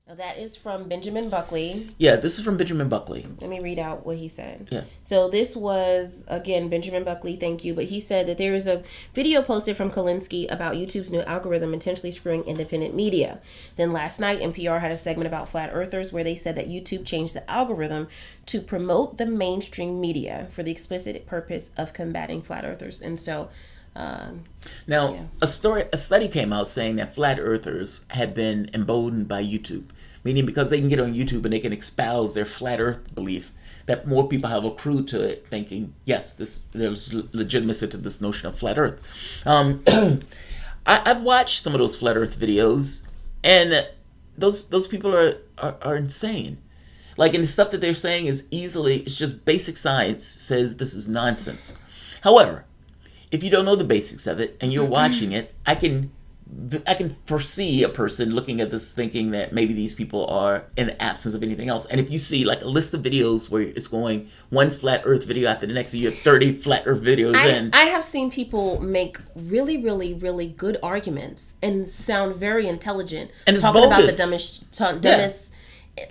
Now that is from Benjamin Buckley. Yeah, this is from Benjamin Buckley. Let me read out what he said. Yeah. So this was, again, Benjamin Buckley, thank you. But he said that there is a video posted from Kalinsky about YouTube's new algorithm intentionally screwing independent media. Then last night, NPR had a segment about flat earthers where they said that YouTube changed the algorithm to promote the mainstream media for the explicit purpose of combating flat earthers. And so... a study came out saying that flat earthers have been emboldened by YouTube, meaning because they can get on YouTube and they can espouse their flat earth belief, that more people have accrued to it, thinking, yes, there's legitimacy to this notion of flat earth. I've watched some of those flat earth videos, and those people are insane. Like, and the stuff that they're saying it's just basic science says this is nonsense. However, if you don't know the basics of it and you're watching it, I can foresee a person looking at this thinking that maybe these people are in the absence of anything else. And if you see like a list of videos where it's going one flat earth video after the next, and you have 30 flat earth videos I have seen people make really, really, really good arguments and sound very intelligent, and talking about the dumbest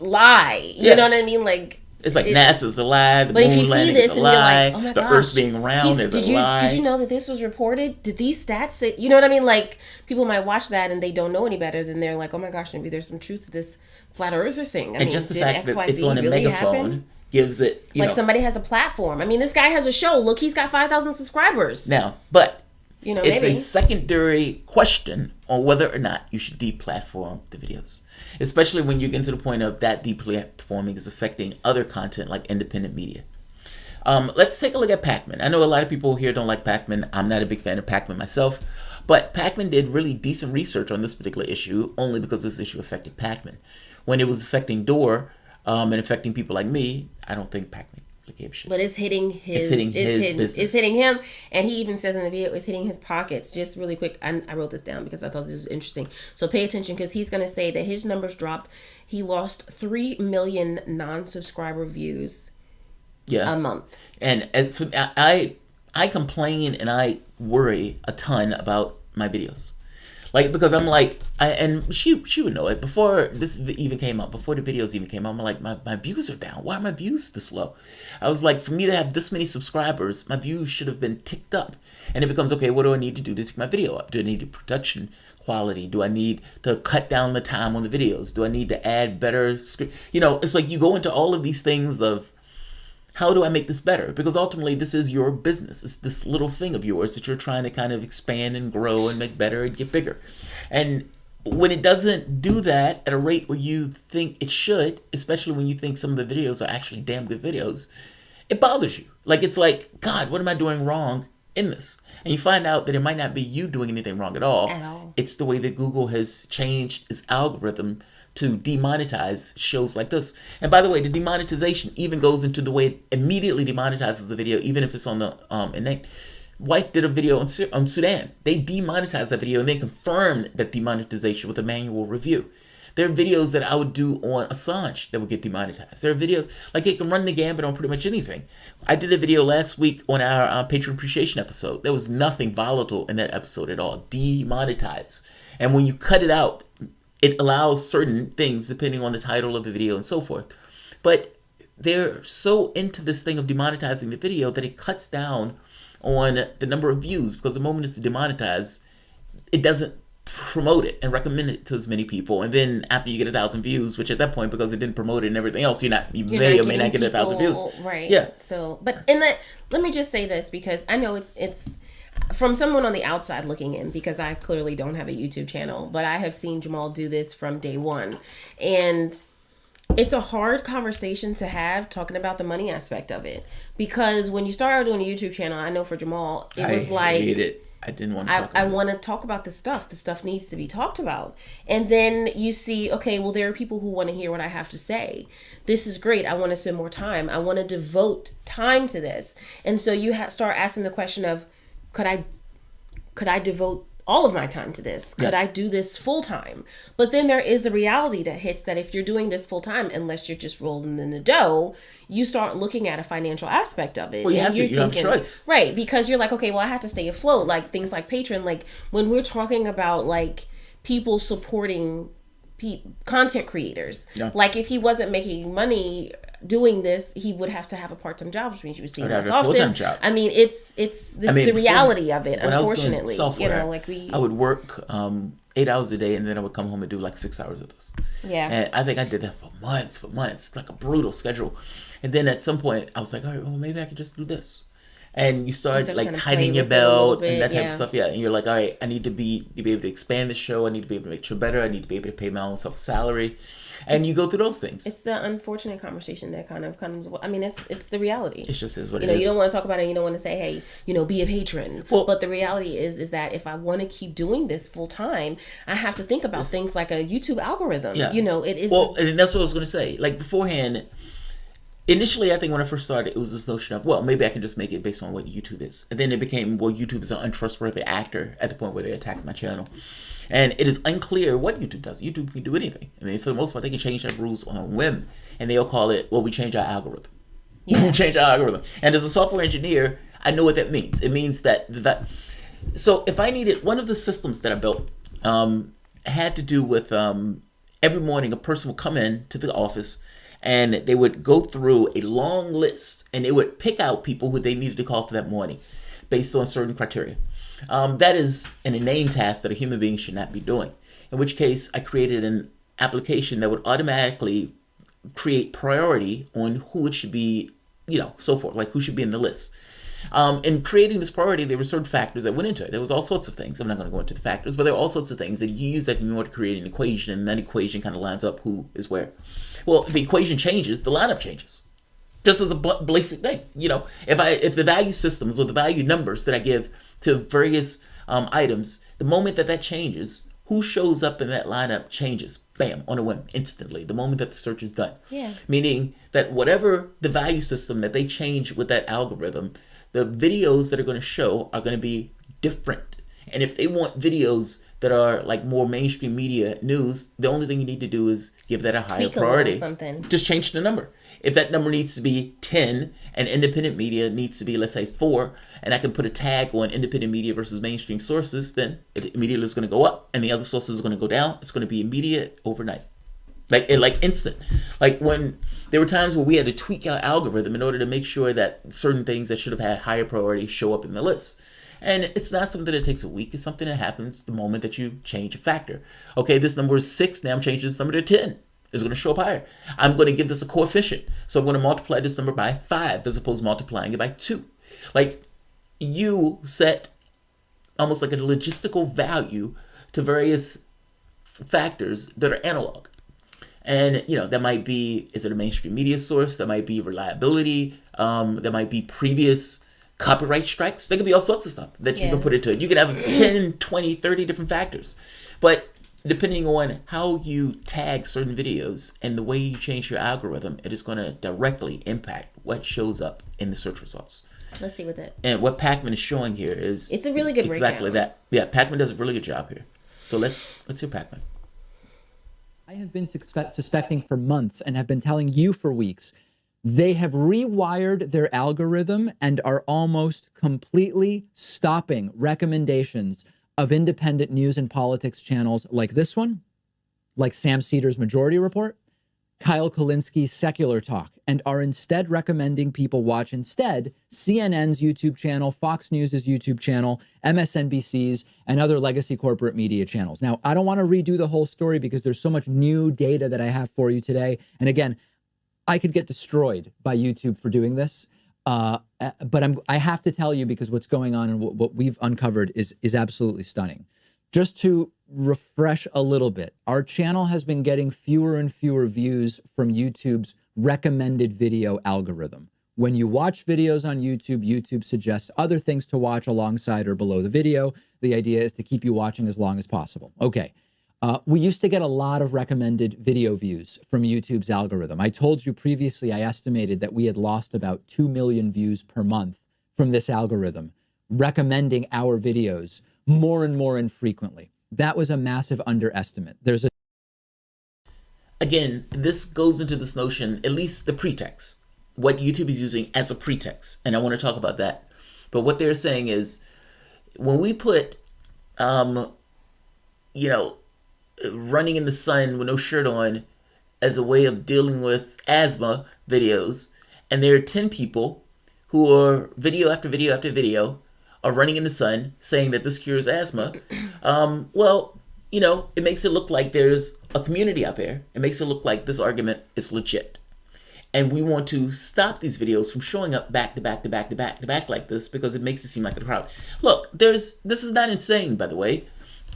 lie. You know what I mean? Like, it's like NASA's a lie, the moon landing is a lie, oh my gosh, the Earth being round is a lie. Did you know that this was reported? Did these stats say, you know what I mean? Like, people might watch that and they don't know any better, then they're like, oh my gosh, maybe there's some truth to this flat earther thing. I mean, just the fact that it's on a megaphone gives it, like, somebody has a platform. I mean, this guy has a show. Look, he's got 5,000 subscribers. Now, but it's maybe a secondary question on whether or not you should deplatform the videos, especially when you get to the point of that deplatforming is affecting other content like independent media. Let's take a look at Pakman. I know a lot of people here don't like Pakman. I'm not a big fan of Pakman myself, but Pakman did really decent research on this particular issue only because this issue affected Pakman. When it was affecting Door and affecting people like me, I don't think Pakman gave a shit. But it's hitting his business. It's hitting him, and he even says in the video it's hitting his pockets. Just really quick, I wrote this down because I thought this was interesting. So pay attention, because he's going to say that his numbers dropped. He lost 3 million non-subscriber views a month. And so I complain and I worry a ton about my videos. Like, because I'm like, and she would know it before this even came out, before the videos even came out. I'm like, my views are down. Why are my views this low? I was like, for me to have this many subscribers, my views should have been ticked up. And it becomes, okay, what do I need to do to take my video up? Do I need the production quality? Do I need to cut down the time on the videos? Do I need to add better script? It's like you go into all of these things of, how do I make this better? Because ultimately, this is your business. It's this little thing of yours that you're trying to kind of expand and grow and make better and get bigger. And when it doesn't do that at a rate where you think it should, especially when you think some of the videos are actually damn good videos, it bothers you. Like, it's like, God, what am I doing wrong in this? And you find out that it might not be you doing anything wrong at all. It's the way that Google has changed its algorithm to demonetize shows like this. And by the way, the demonetization even goes into the way it immediately demonetizes the video, even if it's on the innate. Wife did a video on Sudan. They demonetized that video and they confirmed that demonetization with a manual review. There are videos that I would do on Assange that would get demonetized. There are videos, like, it can run the gambit on pretty much anything. I did a video last week on our patron appreciation episode. There was nothing volatile in that episode at all. Demonetized. And when you cut it out, it allows certain things depending on the title of the video and so forth. But they're so into this thing of demonetizing the video that it cuts down on the number of views, because the moment it's demonetized, it doesn't promote it and recommend it to as many people. And then after you get 1,000 views, which at that point, because it didn't promote it and everything else, you may or may not get 1,000 views. Right. Yeah. So, but in that, let me just say this, because I know it's from someone on the outside looking in, because I clearly don't have a YouTube channel, but I have seen Jamarl do this from day one. And it's a hard conversation to have, talking about the money aspect of it. Because when you start out doing a YouTube channel, I know for Jamarl, it was like... I hate it. I didn't want to talk about it. I want to talk about this stuff. The stuff needs to be talked about. And then you see, okay, well, there are people who want to hear what I have to say. This is great. I want to spend more time. I want to devote time to this. And so you start asking the question of, could I devote all of my time to this? Could I do this full time? But then there is the reality that hits, that if you're doing this full time, unless you're just rolling in the dough, you start looking at a financial aspect of it. Well, you have a choice. Right, because you're like, okay, well, I have to stay afloat. Like things like Patreon, like when we're talking about like people supporting content creators. Yeah. Like if he wasn't making money doing this, he would have to have a part-time job, which means you would see him Or have less a full-time often. job. I mean, it's the reality of it. When I was doing Unfortunately, software, like I would work 8 hours a day, and then I would come home and do like 6 hours of this. Yeah. And I think I did that for months, like a brutal schedule. And then at some point, I was like, all right, well, maybe I could just do this. And you start like kind of tightening your play with it a little belt and that bit, type of stuff. Yeah, and you're like, all right, I need to be able to expand the show. I need to be able to make sure better. I need to be able to pay my own self salary. And you go through those things. It's the unfortunate conversation that kind of comes. I mean, it's the reality. It just is what it is. You don't want to talk about it. You don't want to say, hey, be a patron. Well, but the reality is that if I want to keep doing this full time, I have to think about things like a YouTube algorithm. Yeah. It is. Well, and that's what I was going to say. Like beforehand, initially, I think when I first started, it was this notion of, well, maybe I can just make it based on what YouTube is. And then it became, well, YouTube is an untrustworthy actor at the point where they attacked my channel. And it is unclear what YouTube does. YouTube can do anything. I mean, for the most part, they can change their rules on a whim. And they'll call it, well, we change our algorithm. Yeah. We change our algorithm. And as a software engineer, I know what that means. It means that so if I needed, one of the systems that I built had to do with every morning a person would come in to the office, and they would go through a long list, and they would pick out people who they needed to call for that morning based on certain criteria. That is an inane task that a human being should not be doing. In which case, I created an application that would automatically create priority on who it should be, so forth, like who should be in the list. In creating this priority, there were certain factors that went into it. There was all sorts of things. I'm not going to go into the factors, but there were all sorts of things that you use that in order to create an equation, and that equation kind of lines up who is where. Well, the equation changes, the lineup changes. Just as a basic thing, if the value systems or the value numbers that I give to various items, the moment that changes, who shows up in that lineup changes. Bam, on a whim, instantly, the moment that the search is done. Yeah. Meaning that whatever the value system that they change with that algorithm, the videos that are going to show are going to be different. And if they want videos that are like more mainstream media news, the only thing you need to do is give that a higher priority. Something. Just change the number. If that number needs to be 10 and independent media needs to be, let's say, 4, and I can put a tag on independent media versus mainstream sources, then it immediately is going to go up, and the other sources are going to go down. It's going to be immediate overnight. Like instant. Like when there were times where we had to tweak our algorithm in order to make sure that certain things that should have had higher priority show up in the list. And it's not something that takes a week. It's something that happens the moment that you change a factor. Okay, this number is 6. Now I'm changing this number to 10. It's going to show up higher. I'm going to give this a coefficient. So I'm going to multiply this number by 5 as opposed to multiplying it by 2. Like, you set almost like a logistical value to various factors that are analog. And, that might be, is it a mainstream media source? That might be reliability. That might be previous copyright strikes. There could be all sorts of stuff that you can put into it. You can have 10, 20, 30 different factors. But depending on how you tag certain videos and the way you change your algorithm, it is going to directly impact what shows up in the search results. Let's see what that. And what Pakman is showing here is it's a really good exactly breakdown. that. Yeah, Pakman does a really good job here. So let's hear Pakman. I have been suspecting for months and have been telling you for weeks. They have rewired their algorithm and are almost completely stopping recommendations of independent news and politics channels like this one, like Sam Cedars' Majority Report, Kyle Kulinski's Secular Talk, and are instead recommending people watch instead CNN's YouTube channel, Fox News' YouTube channel, MSNBC's, and other legacy corporate media channels. Now, I don't want to redo the whole story because there's so much new data that I have for you today. And again, I could get destroyed by YouTube for doing this, but I have to tell you because what's going on and what we've uncovered is absolutely stunning. Just to refresh a little bit, our channel has been getting fewer and fewer views from YouTube's recommended video algorithm. When you watch videos on YouTube, YouTube suggests other things to watch alongside or below the video. The idea is to keep you watching as long as possible. Okay. We used to get a lot of recommended video views from YouTube's algorithm. I told you previously, I estimated that we had lost about 2 million views per month from this algorithm, recommending our videos more and more infrequently. That was a massive underestimate. Again, this goes into this notion, at least the pretext, what YouTube is using as a pretext. And I want to talk about that. But what they're saying is when we put, running in the sun with no shirt on as a way of dealing with asthma videos, and there are 10 people who are video after video after video are running in the sun saying that this cures asthma, well, it makes it look like there's a community out there. It makes it look like this argument is legit. And we want to stop these videos from showing up back to back to back to back to back like this because it makes it seem like a crowd. Look, this is not insane, by the way.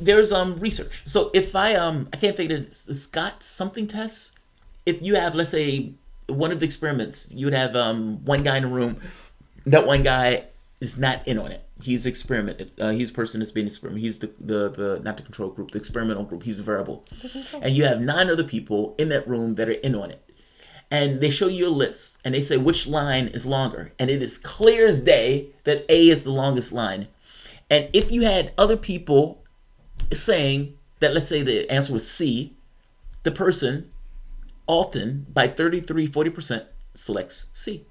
There's research. So if I can't think of it, it's the Scott something test. If you have, let's say, one of the experiments, you would have one guy in a room. That one guy is not in on it. He's experimented. He's a person that's being experimented. He's the not the control group, the experimental group. He's the variable. And you have 9 other people in that room that are in on it. And they show you a list, and they say which line is longer. And it is clear as day that A is the longest line. And if you had other people saying that, let's say the answer was C, the person often, by 40% selects C.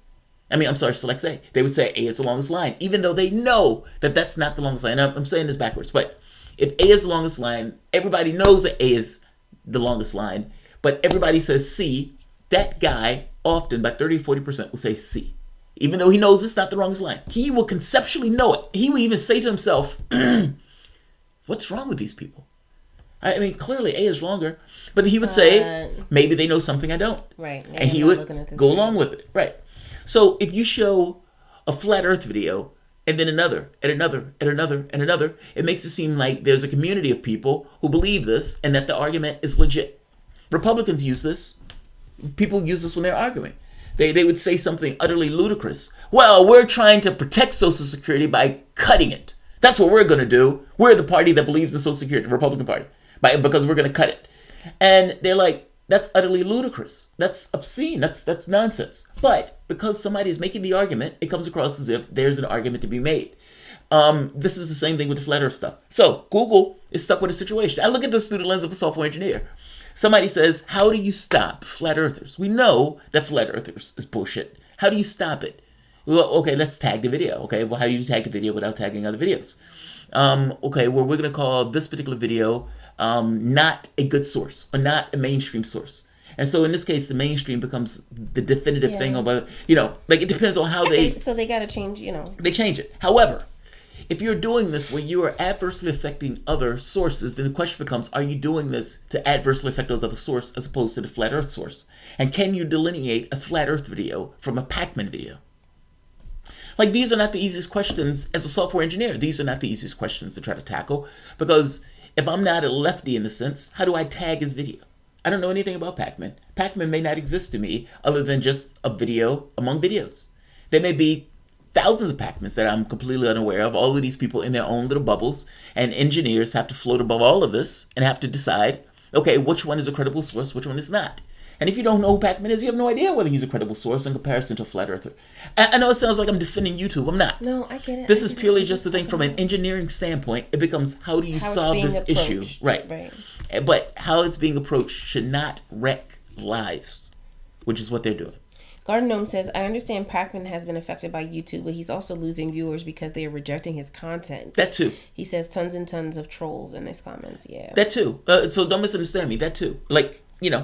Selects A. They would say A is the longest line, even though they know that that's not the longest line. I'm saying this backwards, but if A is the longest line, everybody knows that A is the longest line, but everybody says C. That guy often, by 40% will say C. Even though he knows it's not the longest line. He will conceptually know it. He will even say to himself, what's wrong with these people? Clearly A is longer. But he would say, maybe they know something I don't. Right. And he would go along with it. Right. So if you show a flat earth video and then another, and another, and another, and another, it makes it seem like there's a community of people who believe this and that the argument is legit. Republicans use this. People use this when they're arguing. They would say something utterly ludicrous. Well, we're trying to protect Social Security by cutting it. That's what we're going to do. We're the party that believes in Social Security, the Republican Party, because we're going to cut it. And they're like, that's utterly ludicrous. That's obscene. That's nonsense. But because somebody is making the argument, it comes across as if there's an argument to be made. This is the same thing with the flat earth stuff. So Google is stuck with a situation. I look at this through the lens of a software engineer. Somebody says, how do you stop flat earthers? We know that flat earthers is bullshit. How do you stop it? Well, okay, let's tag the video. Okay, well, how do you tag the video without tagging other videos? Okay, well, we're going to call this particular video not a good source or not a mainstream source. And so in this case, the mainstream becomes the definitive thing about, it depends on how they... So they got to change, They change it. However, if you're doing this where you are adversely affecting other sources, then the question becomes, are you doing this to adversely affect those other sources as opposed to the flat earth source? And can you delineate a flat earth video from a Pakman video? Like, these are not the easiest questions as a software engineer. These are not the easiest questions to try to tackle, because if I'm not a lefty in the sense, how do I tag his video? I don't know anything about Pakman. Pakman may not exist to me other than just a video among videos. There may be thousands of Pakmans that I'm completely unaware of, all of these people in their own little bubbles, and engineers have to float above all of this and have to decide, okay, which one is a credible source, which one is not. And if you don't know who Pakman is, you have no idea whether he's a credible source in comparison to a flat earther. I know it sounds like I'm defending YouTube. I'm not. No, I get it. This is purely just the thing from an engineering standpoint. It becomes, how do you solve this issue? Right. But how it's being approached should not wreck lives, which is what they're doing. Garden Gnome says, I understand Pakman has been affected by YouTube, but he's also losing viewers because they are rejecting his content. That too. He says tons and tons of trolls in his comments. Yeah. That too. So don't misunderstand me. That too. Like,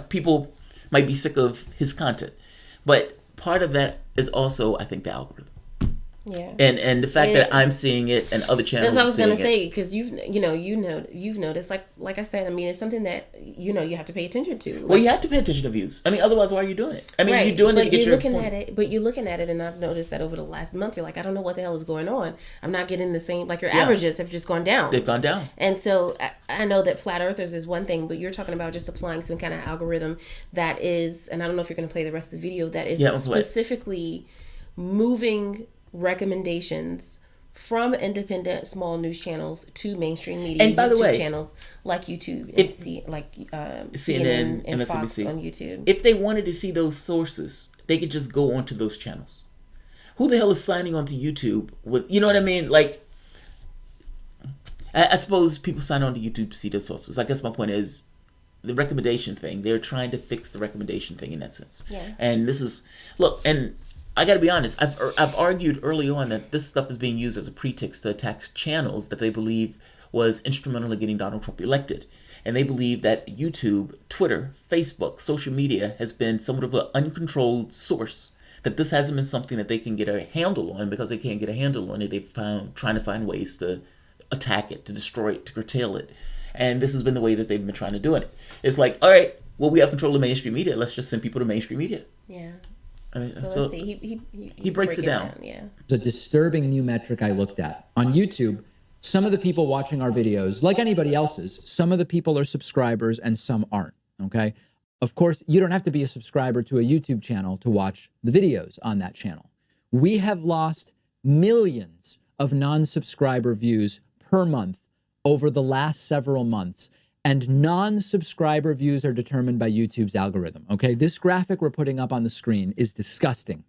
people might be sick of his content. But part of that is also, I think, the algorithm. Yeah. And the fact that I'm seeing it and other channels. That's what I was gonna say, because you've noticed, like I said, it's something that you have to pay attention to. Well, you have to pay attention to views. Otherwise, why are you doing it? Right. You're doing it to get your point. But you're looking at it, and I've noticed that over the last month, you're like, I don't know what the hell is going on. I'm not getting the same. Like, your averages have just gone down. They've gone down. And so I know that flat earthers is one thing, but you're talking about just applying some kind of algorithm that is, and I don't know if you're going to play the rest of the video, that is specifically moving recommendations from independent small news channels to mainstream media, and by the way, channels like YouTube and CNN and MSNBC. Fox on YouTube. If they wanted to see those sources, they could just go onto those channels. Who the hell is signing on to YouTube with, you know what I mean? Like, I suppose people sign on to YouTube to see those sources. I guess my point is the recommendation thing. They're trying to fix the recommendation thing in that sense. Yeah. And this is, look, and I got to be honest, I've argued early on that this stuff is being used as a pretext to attack channels that they believe was instrumental in getting Donald Trump elected. And they believe that YouTube, Twitter, Facebook, social media has been somewhat of an uncontrolled source. That this hasn't been something that they can get a handle on, because they can't get a handle on it. They've found trying to find ways to attack it, to destroy it, to curtail it. And this has been the way that they've been trying to do it. It's like, all right, well, we have control of mainstream media. Let's just send people to mainstream media. Yeah. I mean, So let's see. He breaks it down. Yeah. It's a disturbing new metric I looked at. On YouTube, some of the people watching our videos, like anybody else's, some of the people are subscribers and some aren't, okay? Of course, you don't have to be a subscriber to a YouTube channel to watch the videos on that channel. We have lost millions of non-subscriber views per month over the last several months. And non-subscriber views are determined by YouTube's algorithm, okay? This graphic we're putting up on the screen is disgusting.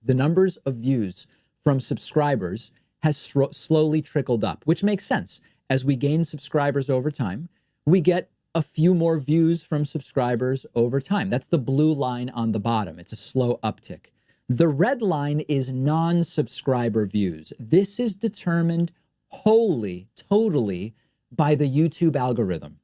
The numbers of views from subscribers has slowly trickled up, which makes sense. As we gain subscribers over time, we get a few more views from subscribers over time. That's the blue line on the bottom. It's a slow uptick. The red line is non-subscriber views. This is determined wholly, totally by the YouTube algorithm.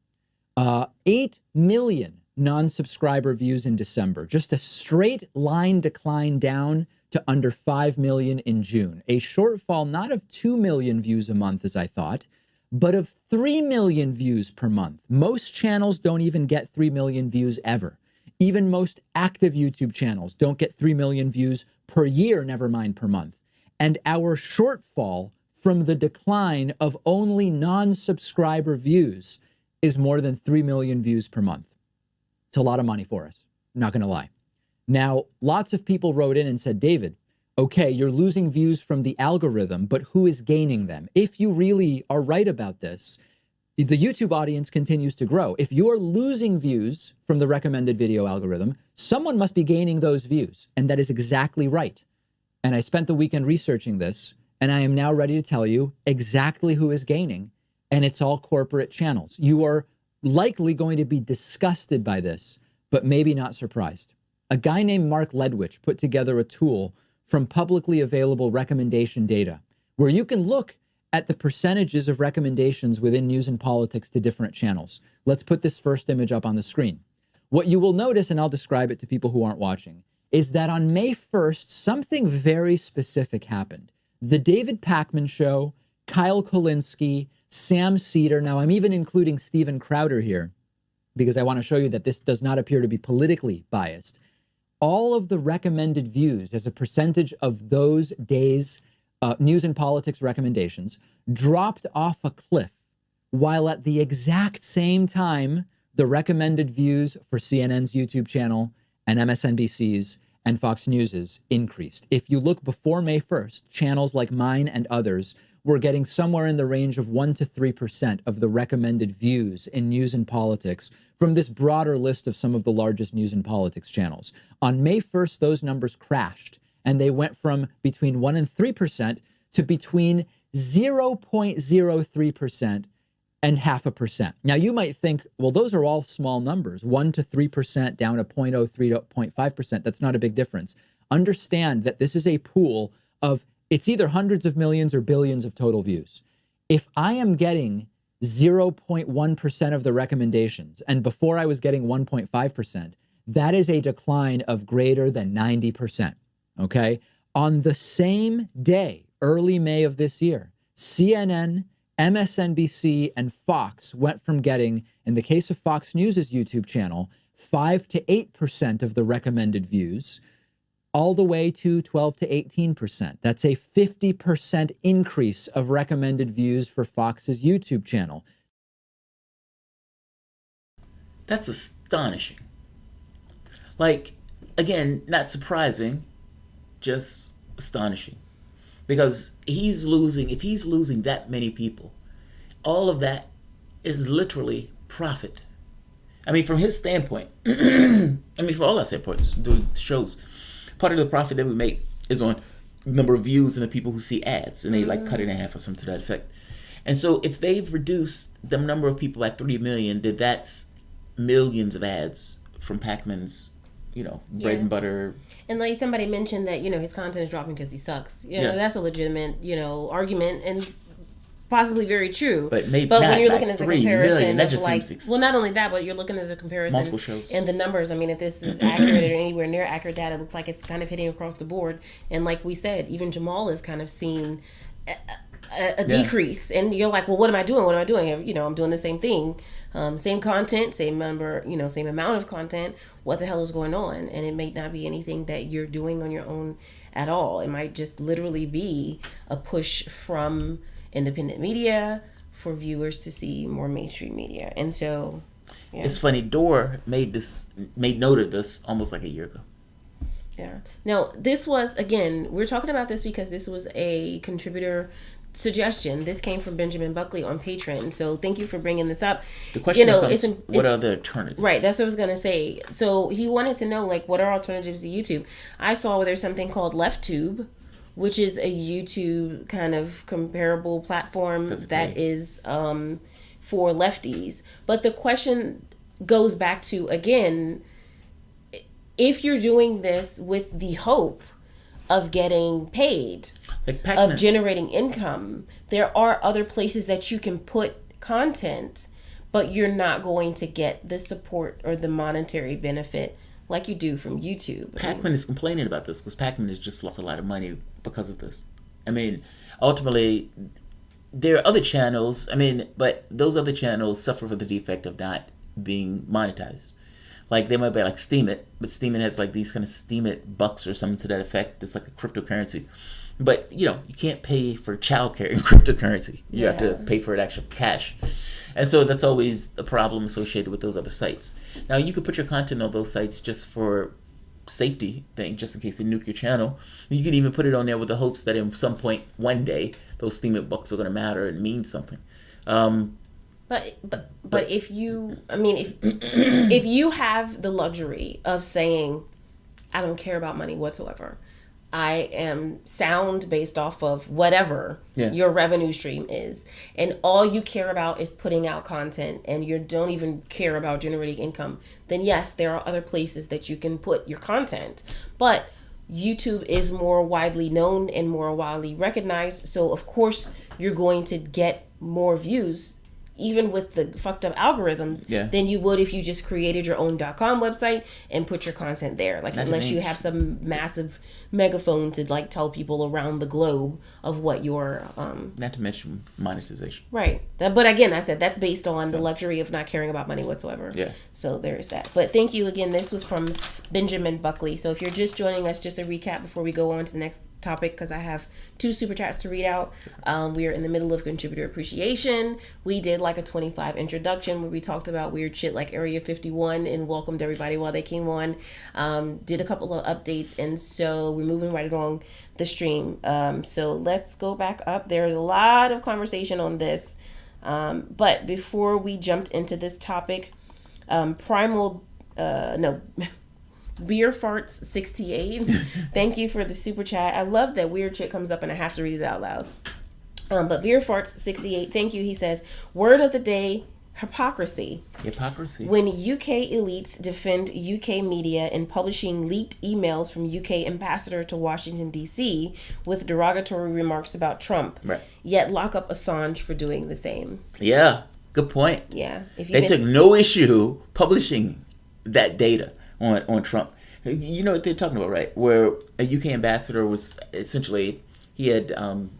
8 million non-subscriber views in December, just a straight line decline down to under 5 million in June. A shortfall not of 2 million views a month, as I thought, but of 3 million views per month. Most channels don't even get 3 million views ever. Even most active YouTube channels don't get 3 million views per year, never mind per month. And our shortfall from the decline of only non-subscriber views is more than 3 million views per month. It's a lot of money for us, I'm not gonna lie. Now, lots of people wrote in and said, David, okay, you're losing views from the algorithm, but who is gaining them? If you really are right about this, the YouTube audience continues to grow. If you're losing views from the recommended video algorithm, someone must be gaining those views. And that is exactly right. And I spent the weekend researching this, and I am now ready to tell you exactly who is gaining. And it's all corporate channels. You are likely going to be disgusted by this, but maybe not surprised. A guy named Mark Ledwich put together a tool from publicly available recommendation data where you can look at the percentages of recommendations within news and politics to different channels. Let's put this first image up on the screen. What you will notice, and I'll describe it to people who aren't watching, is that on May 1st, something very specific happened. The David Pakman Show, Kyle Kulinski, Sam Cedar. Now, I'm even including Steven Crowder here because I want to show you that this does not appear to be politically biased. All of the recommended views as a percentage of those days' news and politics recommendations dropped off a cliff, while at the exact same time, the recommended views for CNN's YouTube channel and MSNBC's and Fox News's increased. If you look before May 1st, channels like mine and others were getting somewhere in the range of 1 to 3% of the recommended views in news and politics from this broader list of some of the largest news and politics channels. On May 1st, those numbers crashed, and they went from between 1 and 3% to between 0.03% and 0.5%. Now, you might think, well, those are all small numbers, 1 to 3% down to 0.03 to 0.5%. That's not a big difference. Understand that this is a pool of, it's either hundreds of millions or billions of total views. If I am getting 0.1% of the recommendations, and before I was getting 1.5%, that is a decline of greater than 90%, okay? On the same day, early May of this year, CNN, MSNBC, and Fox went from getting, in the case of Fox News' YouTube channel, 5 to 8% of the recommended views, all the way to 12 to 18%. That's a 50% increase of recommended views for Fox's YouTube channel. That's astonishing. Like, again, not surprising, just astonishing. Because he's losing, if he's losing that many people, all of that is literally profit. I mean, from his standpoint, I mean, from all our standpoints, doing shows, part of the profit that we make is on number of views and the people who see ads, and they like cut it in half or something to that effect. And so if they've reduced the number of people by 3 million, then that's millions of ads from Pakman's, bread and butter. And like somebody mentioned that, his content is dropping because he sucks. That's a legitimate, argument. And possibly very true. But maybe when you're looking at the 3 comparison million, that of just like, seems well, not only that, but you're looking at the comparison multiple shows. and the numbers. I mean, if this is accurate or anywhere near accurate data, it looks like it's kind of hitting across the board. And like we said, even Jamal is kind of seeing a decrease. And you're like, well, what am I doing? What am I doing? You know, I'm doing the same thing. Same content, same number, you know, same amount of content. What the hell is going on? And it may not be anything that you're doing on your own at all. It might just literally be a push from independent media for viewers to see more mainstream media. And so, yeah. It's funny. Dore made note of this almost like a year ago. Yeah. Now, this was, again, we're talking about this because this was a contributor suggestion. This came from Benjamin Buckley on Patreon. So thank you for bringing this up. The question becomes, it's what are the alternatives? Right, that's what I was going to say. So he wanted to know, like, what are alternatives to YouTube? I saw where there's something called LeftTube, which is a YouTube kind of comparable platform that is for lefties. But the question goes back to, again, if you're doing this with the hope of getting paid, like Pakman, of generating income, there are other places that you can put content, but you're not going to get the support or the monetary benefit like you do from YouTube. Pakman is complaining about this because Pakman has just lost a lot of money because of this. I mean, ultimately, there are other channels, but those other channels suffer from the defect of not being monetized. Like, they might be like Steam It, but Steam It has like these kind of Steam It bucks or something to that effect. It's like a cryptocurrency. But, you know, you can't pay for childcare in cryptocurrency. You have to pay for it actual cash. And so that's always a problem associated with those other sites. Now, you could put your content on those sites just for safety thing, just in case they nuke your channel. You could even put it on there with the hopes that at some point, one day, those Steam It bucks are going to matter and mean something. But if you, if you have the luxury of saying, I don't care about money whatsoever, I am sound based off of whatever your revenue stream is, and all you care about is putting out content, and you don't even care about generating income, then yes, there are other places that you can put your content. But YouTube is more widely known and more widely recognized, so of course you're going to get more views, even with the fucked up algorithms, than you would if you just created your own .com website and put your content there. Like, unless you have some massive megaphone to like tell people around the globe of what your not to mention monetization. Right. But again, I said that's based on the luxury of not caring about money whatsoever. Yeah. So there's that. But thank you again. This was from Benjamin Buckley. So if you're just joining us, just a recap before we go on to the next topic, because I have 2 super chats to read out. We are in the middle of contributor appreciation. We did like a 25 introduction where we talked about weird shit like Area 51 and welcomed everybody while they came on. Did a couple of updates, and so we're moving right along the stream. So let's go back up. There's a lot of conversation on this. But before we jumped into this topic, Beer Farts 68. Thank you for the super chat. I love that weird shit comes up and I have to read it out loud. But Beer Farts 68, thank you. He says, word of the day, hypocrisy. Hypocrisy. When UK elites defend UK media in publishing leaked emails from UK ambassador to Washington, D.C. with derogatory remarks about Trump, yet lock up Assange for doing the same. Yeah, good point. Yeah. They took no issue publishing that data on Trump. You know what they're talking about, right? Where a UK ambassador was essentially, he had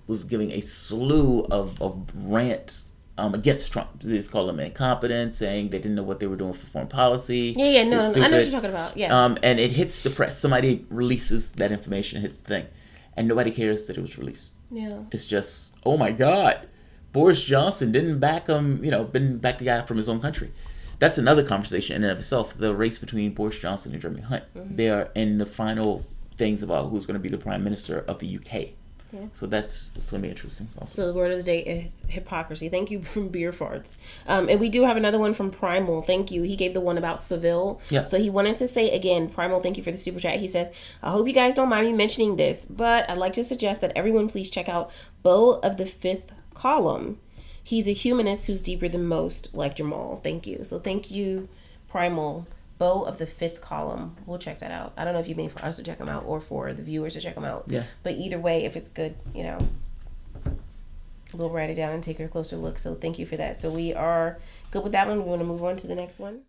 was giving a slew of rants against Trump. They just called him incompetent, saying they didn't know what they were doing for foreign policy. I know what you're talking about. Yeah. And it hits the press. Somebody releases that information, hits the thing, and nobody cares that it was released. Yeah. It's just, oh my God, Boris Johnson didn't back him. Didn't back the guy from his own country. That's another conversation in and of itself. The race between Boris Johnson and Jeremy Hunt. Mm-hmm. They are in the final things about who's going to be the Prime Minister of the UK. Yeah. So that's going to be interesting also. So the word of the day is hypocrisy. Thank you from Beer Farts. And we do have another one from Primal. Thank you. He gave the one about Seville. Yeah. So he wanted to say again, Primal, thank you for the super chat. He says, I hope you guys don't mind me mentioning this, but I'd like to suggest that everyone please check out Beau of the Fifth Column. He's a humanist who's deeper than most, like Jamal. Thank you. So thank you, Primal. Beau of the Fifth Column. We'll check that out. I don't know if you mean for us to check them out or for the viewers to check them out. Yeah. But either way, if it's good, We'll write it down and take a closer look. So thank you for that. So we are good with that one. We want to move on to the next one.